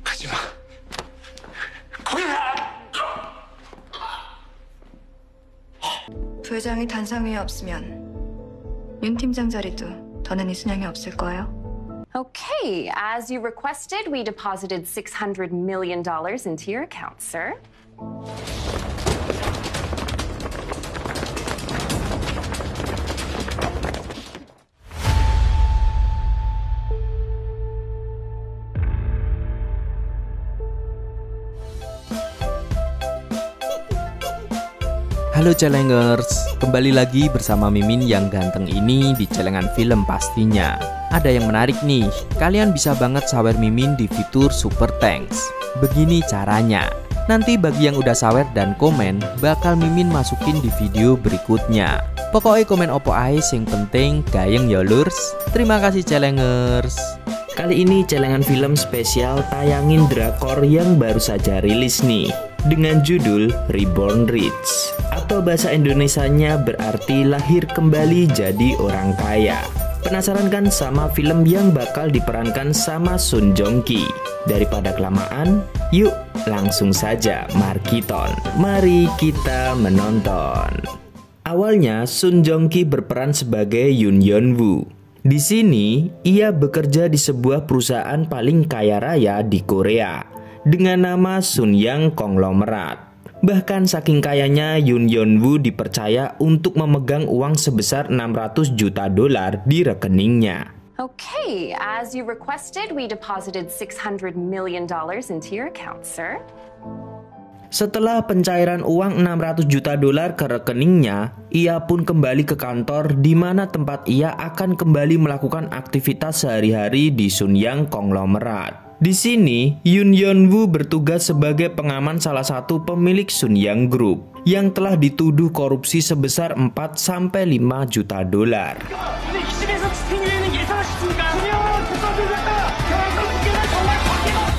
가지 마. 거기 가! 부회장이 단상 위에 없으면 윤 팀장 자리도 더는 이순영이 없을 거예요. Okay, as you requested, we deposited $600 million into your account, sir. Halo Celengers, kembali lagi bersama Mimin yang ganteng ini di Celengan Film pastinya. Ada yang menarik nih, kalian bisa banget sawer Mimin di fitur Super Thanks. Begini caranya, nanti bagi yang udah sawer dan komen, bakal Mimin masukin di video berikutnya. Pokoknya komen opo ae sing penting gayeng ya lurs. Terima kasih Celengers. Kali ini Celengan Film spesial tayangin drakor yang baru saja rilis nih, dengan judul Reborn Rich, atau bahasa Indonesianya berarti lahir kembali jadi orang kaya. Penasaran kan sama film yang bakal diperankan sama Sun Jong Ki? Daripada kelamaan, yuk langsung saja markiton. Mari kita menonton. Awalnya Sun Jong Ki berperan sebagai Yoon Yeon Woo. Di sini ia bekerja di sebuah perusahaan paling kaya raya di Korea dengan nama Sun Yang Konglomerat. Bahkan saking kayanya, Yoon Yeon Woo dipercaya untuk memegang uang sebesar $600 juta di rekeningnya. Okay, as you requested, we deposited $600 million into your account, sir. Setelah pencairan uang $600 juta ke rekeningnya, ia pun kembali ke kantor di mana tempat ia akan kembali melakukan aktivitas sehari-hari di Sun Yang Konglomerat. Di sini, Yoon Yeon Woo bertugas sebagai pengaman salah satu pemilik Sun Yang Group yang telah dituduh korupsi sebesar 4-5 juta dolar.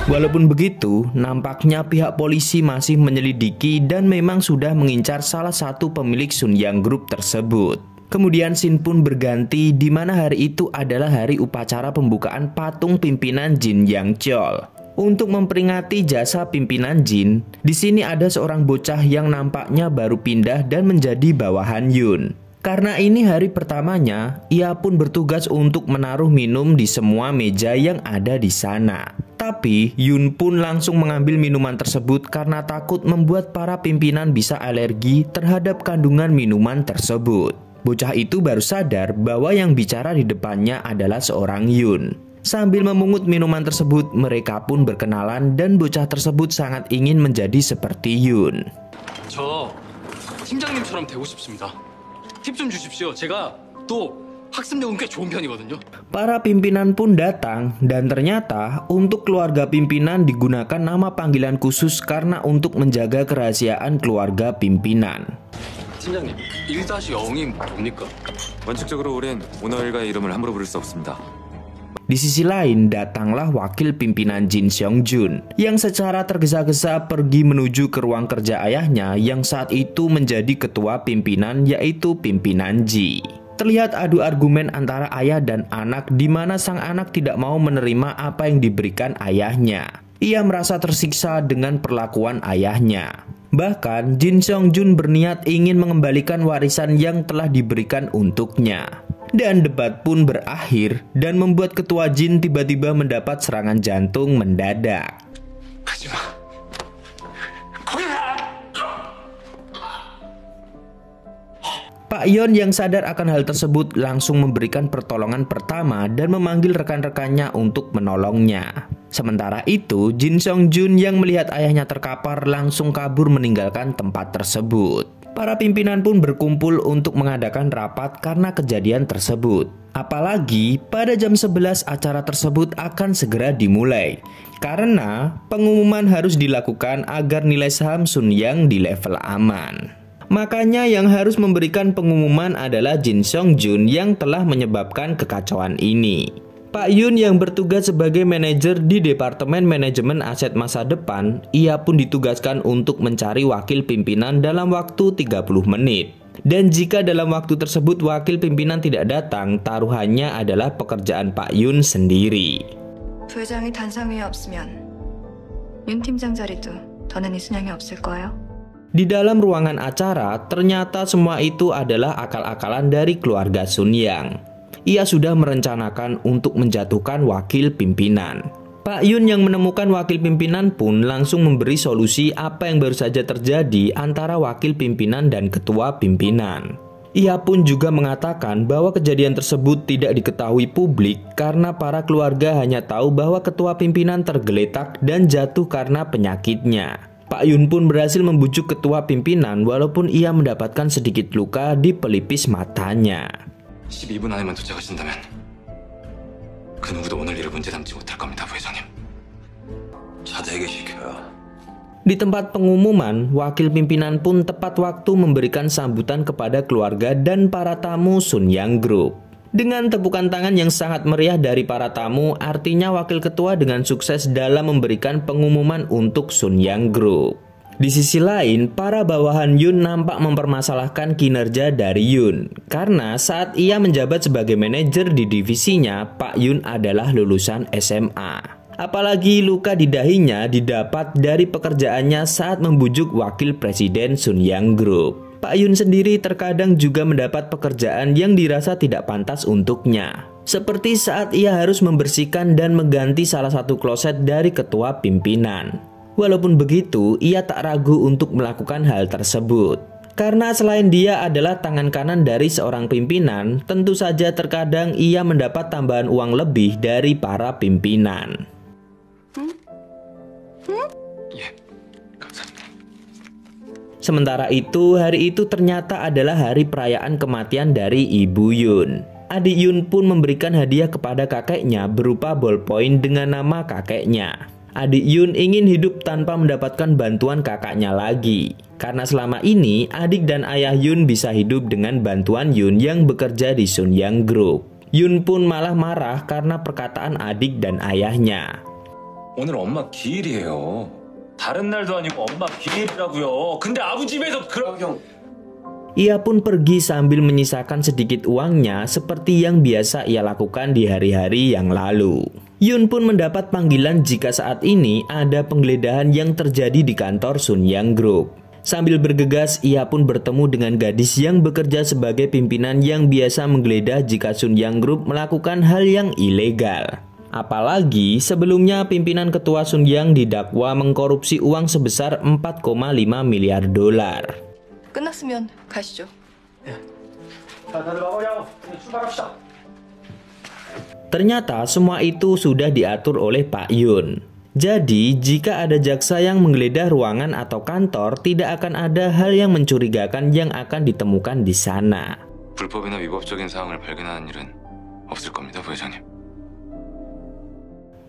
Walaupun begitu, nampaknya pihak polisi masih menyelidiki dan memang sudah mengincar salah satu pemilik Sun Yang Group tersebut. Kemudian scene pun berganti di mana hari itu adalah hari upacara pembukaan patung pimpinan Jin Yang Chol. Untuk memperingati jasa pimpinan Jin, di sini ada seorang bocah yang nampaknya baru pindah dan menjadi bawahan Yoon. Karena ini hari pertamanya, ia pun bertugas untuk menaruh minum di semua meja yang ada di sana. Tapi Yoon pun langsung mengambil minuman tersebut karena takut membuat para pimpinan bisa alergi terhadap kandungan minuman tersebut. Bocah itu baru sadar bahwa yang bicara di depannya adalah seorang Yoon. Sambil memungut minuman tersebut, mereka pun berkenalan dan bocah tersebut sangat ingin menjadi seperti Yoon. 저 팀장님처럼 되고 싶습니다. 팁 좀 주십시오. 제가 또 학습력은 꽤 좋은 편이거든요. Para pimpinan pun datang dan ternyata untuk keluarga pimpinan digunakan nama panggilan khusus karena untuk menjaga kerahasiaan keluarga pimpinan. 팀장님, 1-0이 뭡니까? 원칙적으로 우린 오너일가의 이름을 함부로 부를 수 없습니다. Di sisi lain, datanglah wakil pimpinan Jin Seong Jun yang secara tergesa-gesa pergi menuju ke ruang kerja ayahnya yang saat itu menjadi ketua pimpinan, yaitu pimpinan Ji. Terlihat adu argumen antara ayah dan anak di mana sang anak tidak mau menerima apa yang diberikan ayahnya. Ia merasa tersiksa dengan perlakuan ayahnya. Bahkan Jin Seong Jun berniat ingin mengembalikan warisan yang telah diberikan untuknya. Dan debat pun berakhir dan membuat ketua Jin tiba-tiba mendapat serangan jantung mendadak. 가지 마. 거기 가! Pak Yeon yang sadar akan hal tersebut langsung memberikan pertolongan pertama dan memanggil rekan-rekannya untuk menolongnya. Sementara itu, Jin Seong Jun yang melihat ayahnya terkapar langsung kabur meninggalkan tempat tersebut. Para pimpinan pun berkumpul untuk mengadakan rapat karena kejadian tersebut. Apalagi pada jam 11 acara tersebut akan segera dimulai. Karena pengumuman harus dilakukan agar nilai saham Sun Yang di level aman. Makanya yang harus memberikan pengumuman adalah Jin Seong Jun yang telah menyebabkan kekacauan ini. Pak Yoon yang bertugas sebagai manajer di Departemen Manajemen Aset Masa Depan, ia pun ditugaskan untuk mencari wakil pimpinan dalam waktu 30 menit. Dan jika dalam waktu tersebut wakil pimpinan tidak datang, taruhannya adalah pekerjaan Pak Yoon sendiri. 부회장이 단상 위에 없으면 윤 팀장 자리도 더는 이순양이 없을 거예요. Di dalam ruangan acara, ternyata semua itu adalah akal-akalan dari keluarga Sun Yang. Ia sudah merencanakan untuk menjatuhkan wakil pimpinan. Pak Yun yang menemukan wakil pimpinan pun langsung memberi solusi apa yang baru saja terjadi antara wakil pimpinan dan ketua pimpinan. Ia pun juga mengatakan bahwa kejadian tersebut tidak diketahui publik karena para keluarga hanya tahu bahwa ketua pimpinan tergeletak dan jatuh karena penyakitnya. Pak Yun pun berhasil membujuk ketua pimpinan walaupun ia mendapatkan sedikit luka di pelipis matanya. 12분 안에만 도착하신다면 그 누구도 오늘 일을 문제 삼지 못할 겁니다, 부회장님. 자대게 시켜요. Di tempat pengumuman, wakil pimpinan pun tepat waktu memberikan sambutan kepada keluarga dan para tamu Sun Yang Group. Dengan tepukan tangan yang sangat meriah dari para tamu, artinya wakil ketua dengan sukses dalam memberikan pengumuman untuk Sun Yang Group. Di sisi lain, para bawahan Yun nampak mempermasalahkan kinerja dari Yun. Karena saat ia menjabat sebagai manajer di divisinya, Pak Yun adalah lulusan SMA. Apalagi luka di dahinya didapat dari pekerjaannya saat membujuk wakil presiden Sun Yang Group. Pak Yun sendiri terkadang juga mendapat pekerjaan yang dirasa tidak pantas untuknya. Seperti saat ia harus membersihkan dan mengganti salah satu kloset dari ketua pimpinan. Walaupun begitu, ia tak ragu untuk melakukan hal tersebut. Karena selain dia adalah tangan kanan dari seorang pimpinan, tentu saja terkadang ia mendapat tambahan uang lebih dari para pimpinan. 예, 감사합니다. Sementara itu, hari itu ternyata adalah hari perayaan kematian dari Ibu Yun. Adik Yun pun memberikan hadiah kepada kakeknya berupa ballpoint dengan nama kakeknya. Adik Yun ingin hidup tanpa mendapatkan bantuan kakaknya lagi. Karena selama ini, adik dan ayah Yun bisa hidup dengan bantuan Yun yang bekerja di Sun Yang Group. Yun pun malah marah karena perkataan adik dan ayahnya. 오늘 엄마 기일이에요. 다른 날도 아니고 엄마 기일이라고요. 근데 아버지 집에서 그런... Ia pun pergi sambil menyisakan sedikit uangnya seperti yang biasa ia lakukan di hari-hari yang lalu. Yun pun mendapat panggilan jika saat ini ada penggeledahan yang terjadi di kantor Sun Yang Group. Sambil bergegas, ia pun bertemu dengan gadis yang bekerja sebagai pimpinan yang biasa menggeledah jika Sun Yang Group melakukan hal yang ilegal. Apalagi sebelumnya pimpinan ketua Sun Yang didakwa mengkorupsi uang sebesar 4,5 miliar dolar. 끝났으면 가시죠. Ternyata semua itu sudah diatur oleh Pak Yun. Jadi jika ada jaksa yang menggeledah ruangan atau kantor, tidak akan ada hal yang mencurigakan yang akan ditemukan di sana. 불법이나 위법적인 사항을 발견하는 일은 없을 겁니다, 부회장님.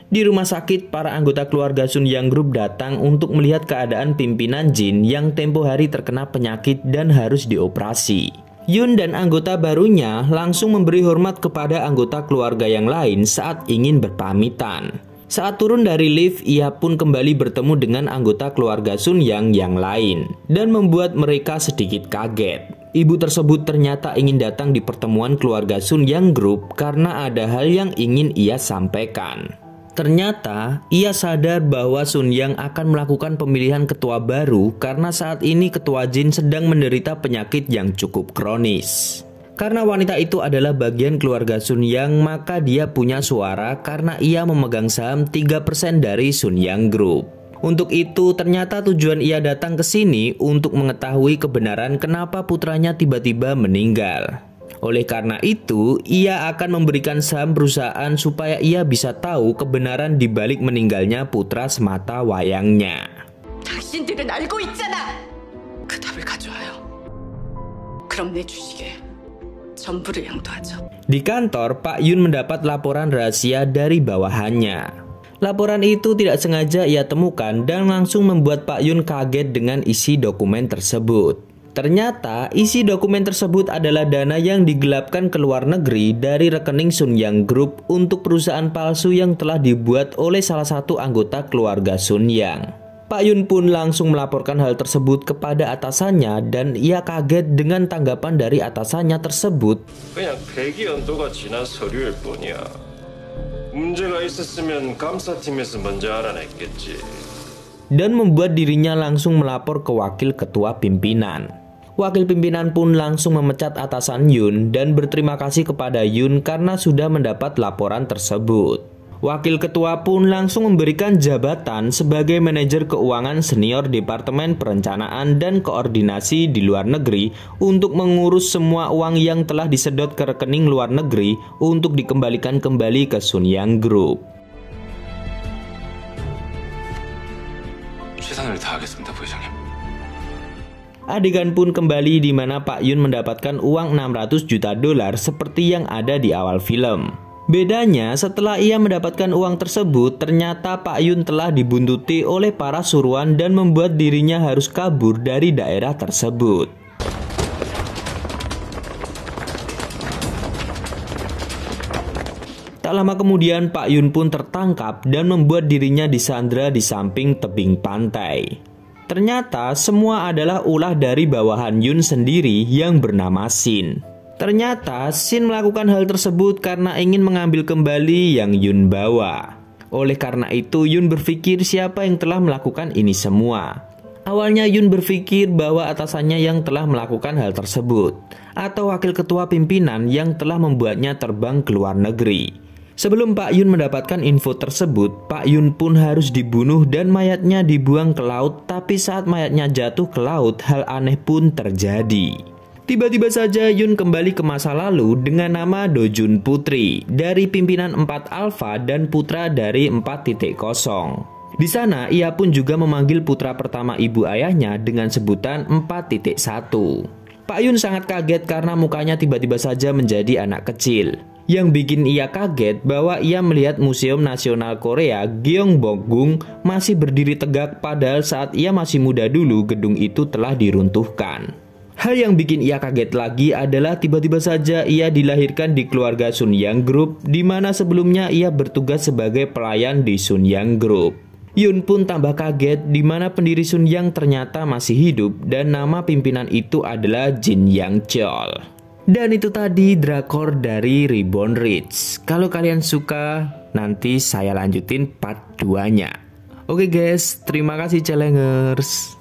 Di rumah sakit, para anggota keluarga Sun Yang Group datang untuk melihat keadaan pimpinan Jin yang tempo hari terkena penyakit dan harus dioperasi. Yun dan anggota barunya langsung memberi hormat kepada anggota keluarga yang lain saat ingin berpamitan. Saat turun dari lift, ia pun kembali bertemu dengan anggota keluarga Sun Yang yang lain dan membuat mereka sedikit kaget. Ibu tersebut ternyata ingin datang di pertemuan keluarga Sun Yang Group karena ada hal yang ingin ia sampaikan. Ternyata, ia sadar bahwa Sun Yang akan melakukan pemilihan ketua baru karena saat ini ketua Jin sedang menderita penyakit yang cukup kronis. Karena wanita itu adalah bagian keluarga Sun Yang, maka dia punya suara karena ia memegang saham 3% dari Sun Yang Group. Untuk itu, ternyata tujuan ia datang ke sini untuk mengetahui kebenaran kenapa putranya tiba-tiba meninggal. Oleh karena itu, ia akan memberikan saham perusahaan supaya ia bisa tahu kebenaran di balik meninggalnya putra semata wayangnya. 당신들은 알고 있잖아. 그 답을 가져와요. 그럼 내 주식에 전부를 양도하죠. Di kantor, Pak Yun mendapat laporan rahasia dari bawahannya. Laporan itu tidak sengaja ia temukan dan langsung membuat Pak Yun kaget dengan isi dokumen tersebut. Ternyata isi dokumen tersebut adalah dana yang digelapkan ke luar negeri dari rekening Sun Yang Group untuk perusahaan palsu yang telah dibuat oleh salah satu anggota keluarga Sun Yang. Pak Yun pun langsung melaporkan hal tersebut kepada atasannya dan ia kaget dengan tanggapan dari atasannya tersebut. 그냥 배기 연도가 지난 서류일 뿐이야. 문제가 있었으면 감사팀에서 먼저 알아냈겠지. dan membuat dirinya langsung melapor ke wakil ketua pimpinan. Wakil pimpinan pun langsung memecat atasan Yun dan berterima kasih kepada Yun karena sudah mendapat laporan tersebut. Wakil ketua pun langsung memberikan jabatan sebagai manajer keuangan senior Departemen Perencanaan dan Koordinasi di luar negeri untuk mengurus semua uang yang telah disedot ke rekening luar negeri untuk dikembalikan kembali ke Sunyang Group. 최선을 다하겠습니다, 부회장님. Adegan pun kembali di mana Pak Yun mendapatkan uang 600 juta dolar seperti yang ada di awal film. Bedanya setelah ia mendapatkan uang tersebut, ternyata Pak Yun telah dibuntuti oleh para suruhan dan membuat dirinya harus kabur dari daerah tersebut. Tak lama kemudian Pak Yun pun tertangkap dan membuat dirinya disandra di samping tebing pantai. Ternyata semua adalah ulah dari bawahan Yun sendiri yang bernama Shin. Ternyata Shin melakukan hal tersebut karena ingin mengambil kembali yang Yun bawa. Oleh karena itu Yun berpikir siapa yang telah melakukan ini semua. Awalnya Yun berpikir bahwa atasannya yang telah melakukan hal tersebut, atau wakil ketua pimpinan yang telah membuatnya terbang ke luar negeri. Sebelum Pak Yun mendapatkan info tersebut, Pak Yun pun harus dibunuh dan mayatnya dibuang ke laut. Tapi saat mayatnya jatuh ke laut, hal aneh pun terjadi. Tiba-tiba saja Yun kembali ke masa lalu dengan nama Do Jun Putri dari pimpinan 4 Alpha dan putra dari 4.0. Di sana ia pun juga memanggil putra pertama ibu ayahnya dengan sebutan 4.1. Pak Yun sangat kaget karena mukanya tiba-tiba saja menjadi anak kecil. Yang bikin ia kaget bahwa ia melihat Museum Nasional Korea Gyeongbokgung masih berdiri tegak padahal saat ia masih muda dulu gedung itu telah diruntuhkan. Hal yang bikin ia kaget lagi adalah tiba-tiba saja ia dilahirkan di keluarga Sunyang Group di mana sebelumnya ia bertugas sebagai pelayan di Sunyang Group. Yun pun tambah kaget di mana pendiri Sunyang ternyata masih hidup dan nama pimpinan itu adalah Jin Yang Chol. Dan itu tadi drakor dari Reborn Rich. Kalau kalian suka, nanti saya lanjutin part 2-nya. Oke guys, terima kasih Challengers.